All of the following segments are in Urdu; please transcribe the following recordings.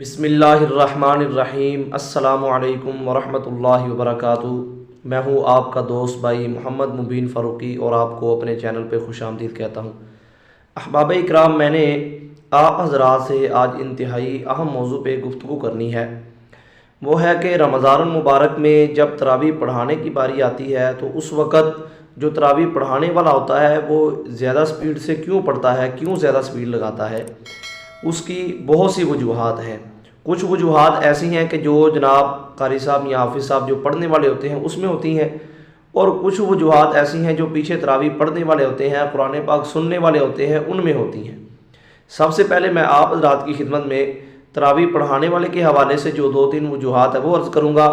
بسم اللہ الرحمن الرحیم۔ السلام علیکم ورحمۃ اللہ وبرکاتہ۔ میں ہوں آپ کا دوست بھائی محمد مبین فاروقی اور آپ کو اپنے چینل پہ خوش آمدید کہتا ہوں۔ احباب اکرام، میں نے آپ حضرات سے آج انتہائی اہم موضوع پہ گفتگو کرنی ہے۔ وہ ہے کہ رمضان المبارک میں جب تراویح پڑھانے کی باری آتی ہے تو اس وقت جو تراویح پڑھانے والا ہوتا ہے وہ زیادہ سپیڈ سے کیوں پڑھتا ہے، کیوں زیادہ سپیڈ لگاتا ہے؟ اس کی بہت سی وجوہات ہیں۔ کچھ وجوہات ایسی ہیں کہ جو جناب قاری صاحب یا حافظ صاحب جو پڑھنے والے ہوتے ہیں اس میں ہوتی ہیں، اور کچھ وجوہات ایسی ہیں جو پیچھے تراویح پڑھنے والے ہوتے ہیں، قرآن پاک سننے والے ہوتے ہیں، ان میں ہوتی ہیں۔ سب سے پہلے میں آپ حضرات کی خدمت میں تراویح پڑھانے والے کے حوالے سے جو دو تین وجوہات ہیں وہ عرض کروں گا،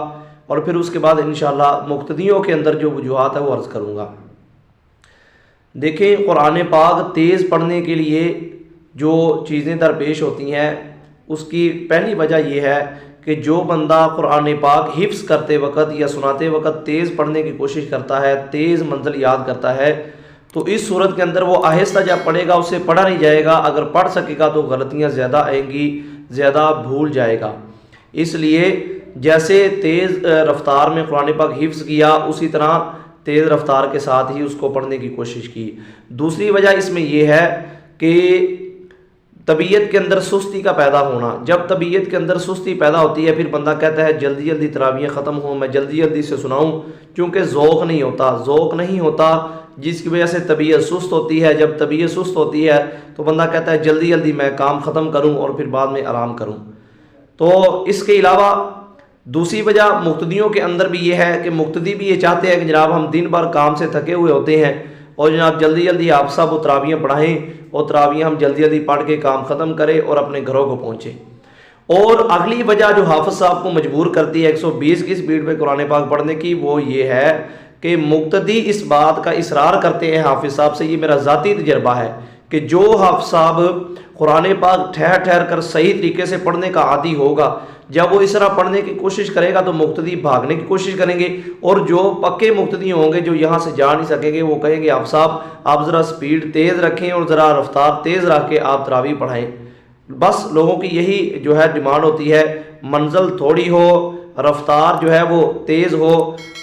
اور پھر اس کے بعد انشاءاللہ مقتدیوں کے اندر جو وجوہات ہیں وہ عرض کروں گا۔ دیکھیں، قرآن پاک تیز پڑھنے کے لیے جو چیزیں درپیش ہوتی ہیں اس کی پہلی وجہ یہ ہے کہ جو بندہ قرآن پاک حفظ کرتے وقت یا سناتے وقت تیز پڑھنے کی کوشش کرتا ہے، تیز منزل یاد کرتا ہے، تو اس صورت کے اندر وہ آہستہ جب پڑھے گا اس سے پڑھا نہیں جائے گا۔ اگر پڑھ سکے گا تو غلطیاں زیادہ آئیں گی، زیادہ بھول جائے گا۔ اس لیے جیسے تیز رفتار میں قرآن پاک حفظ کیا اسی طرح تیز رفتار کے ساتھ ہی اس کو پڑھنے کی کوشش کی۔ دوسری وجہ اس میں یہ ہے کہ طبیعت کے اندر سستی کا پیدا ہونا۔ جب طبیعت کے اندر سستی پیدا ہوتی ہے پھر بندہ کہتا ہے جلدی جلدی تراویح ختم ہوں، میں جلدی جلدی سے سناؤں، کیونکہ ذوق نہیں ہوتا جس کی وجہ سے طبیعت سست ہوتی ہے۔ جب طبیعت سست ہوتی ہے تو بندہ کہتا ہے جلدی جلدی میں کام ختم کروں اور پھر بعد میں آرام کروں۔ تو اس کے علاوہ دوسری وجہ مقتدیوں کے اندر بھی یہ ہے کہ مقتدی بھی یہ چاہتے ہیں کہ جناب ہم دن بھر کام سے تھکے ہوئے ہوتے ہیں اور جناب جلدی جلدی آپ سب وہ تراویح پڑھائیں اور تراویح ہم جلدی جلدی پڑھ کے کام ختم کریں اور اپنے گھروں کو پہنچیں۔ اور اگلی وجہ جو حافظ صاحب کو مجبور کرتی ہے 120 کی سپیڈ پہ قرآن پاک پڑھنے کی وہ یہ ہے کہ مقتدی اس بات کا اصرار کرتے ہیں حافظ صاحب سے، یہ میرا ذاتی تجربہ ہے کہ جو حافظ صاحب قرآن پاک ٹھہر ٹھہر کر صحیح طریقے سے پڑھنے کا عادی ہوگا، جب وہ اس طرح پڑھنے کی کوشش کرے گا تو مقتدی بھاگنے کی کوشش کریں گے، اور جو پکے مقتدی ہوں گے جو یہاں سے جا نہیں سکیں گے وہ کہیں گے آپ صاحب آپ ذرا سپیڈ تیز رکھیں اور ذرا رفتار تیز رکھ کے آپ تراویح پڑھائیں۔ بس لوگوں کی یہی جو ہے ڈیمانڈ ہوتی ہے، منزل تھوڑی ہو، رفتار جو ہے وہ تیز ہو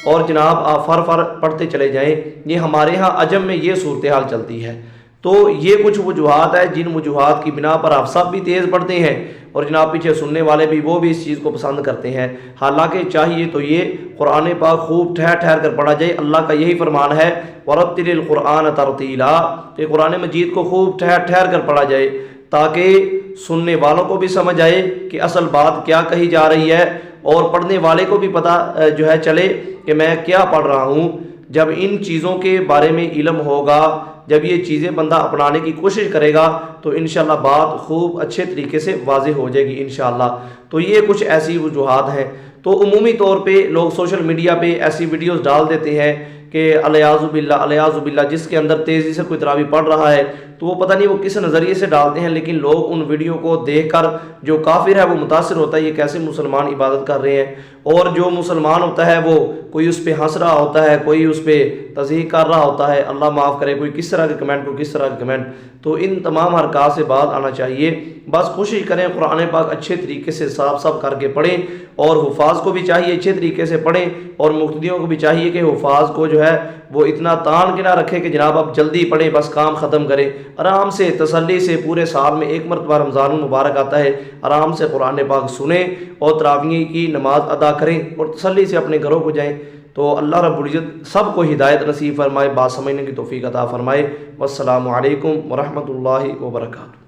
اور جناب آپ فر پڑھتے چلے جائیں۔ یہ ہمارے ہاں عجم میں یہ صورتحال چلتی ہے۔ تو یہ کچھ وجوہات ہیں جن وجوہات کی بنا پر آپ سب بھی تیز پڑھتے ہیں اور جناب پیچھے سننے والے بھی وہ بھی اس چیز کو پسند کرتے ہیں۔ حالانکہ چاہیے تو یہ قرآن پاک خوب ٹھہر ٹھہر کر پڑھا جائے۔ اللہ کا یہی فرمان ہے وَرَتِّلِ الْقُرْآنَ تَرْتِيلًا، کہ قرآن مجید کو خوب ٹھہر ٹھہر کر پڑھا جائے تاکہ سننے والوں کو بھی سمجھ آئے کہ اصل بات کیا کہی جا رہی ہے، اور پڑھنے والے کو بھی پتہ جو ہے چلے کہ میں کیا پڑھ رہا ہوں۔ جب ان چیزوں کے بارے میں علم ہوگا، جب یہ چیزیں بندہ اپنانے کی کوشش کرے گا تو انشاءاللہ بات خوب اچھے طریقے سے واضح ہو جائے گی انشاءاللہ۔ تو یہ کچھ ایسی وجوہات ہیں۔ تو عمومی طور پہ لوگ سوشل میڈیا پہ ایسی ویڈیوز ڈال دیتے ہیں کہ الیاذ باللہ جس کے اندر تیزی سے کوئی تراویح پڑھ رہا ہے تو وہ پتہ نہیں وہ کس نظریے سے ڈالتے ہیں، لیکن لوگ ان ویڈیو کو دیکھ کر جو کافر ہے وہ متاثر ہوتا ہے یہ کیسے مسلمان عبادت کر رہے ہیں، اور جو مسلمان ہوتا ہے وہ کوئی اس پہ ہنس رہا ہوتا ہے، کوئی اس پہ تضحیق کر رہا ہوتا ہے، اللہ معاف کرے، کوئی کس طرح کے کمنٹ کوئی کس طرح کے کمنٹ۔ تو ان تمام حرکات سے بعد آنا چاہیے۔ بس کوشش کریں قرآن پاک اچھے طریقے سے صاف کر کے پڑھیں، اور حفاظ کو بھی چاہیے اچھے طریقے سے پڑھیں، اور مقتدیوں کو بھی چاہیے کہ حفاظ کو جو ہے وہ اتنا تان کے نہ رکھے کہ جناب آپ جلدی پڑھیں بس کام ختم کریں۔ آرام سے تسلی سے پورے سال میں ایک مرتبہ رمضان المبارک آتا ہے، آرام سے قرآن پاک سنیں اور تراویح کی نماز ادا کریں اور تسلی سے اپنے گھروں کو جائیں۔ تو اللہ رب العزت سب کو ہدایت نصیب فرمائے، بات سمجھنے کی توفیق عطا فرمائے۔ والسلام علیکم ورحمۃ اللہ وبرکاتہ۔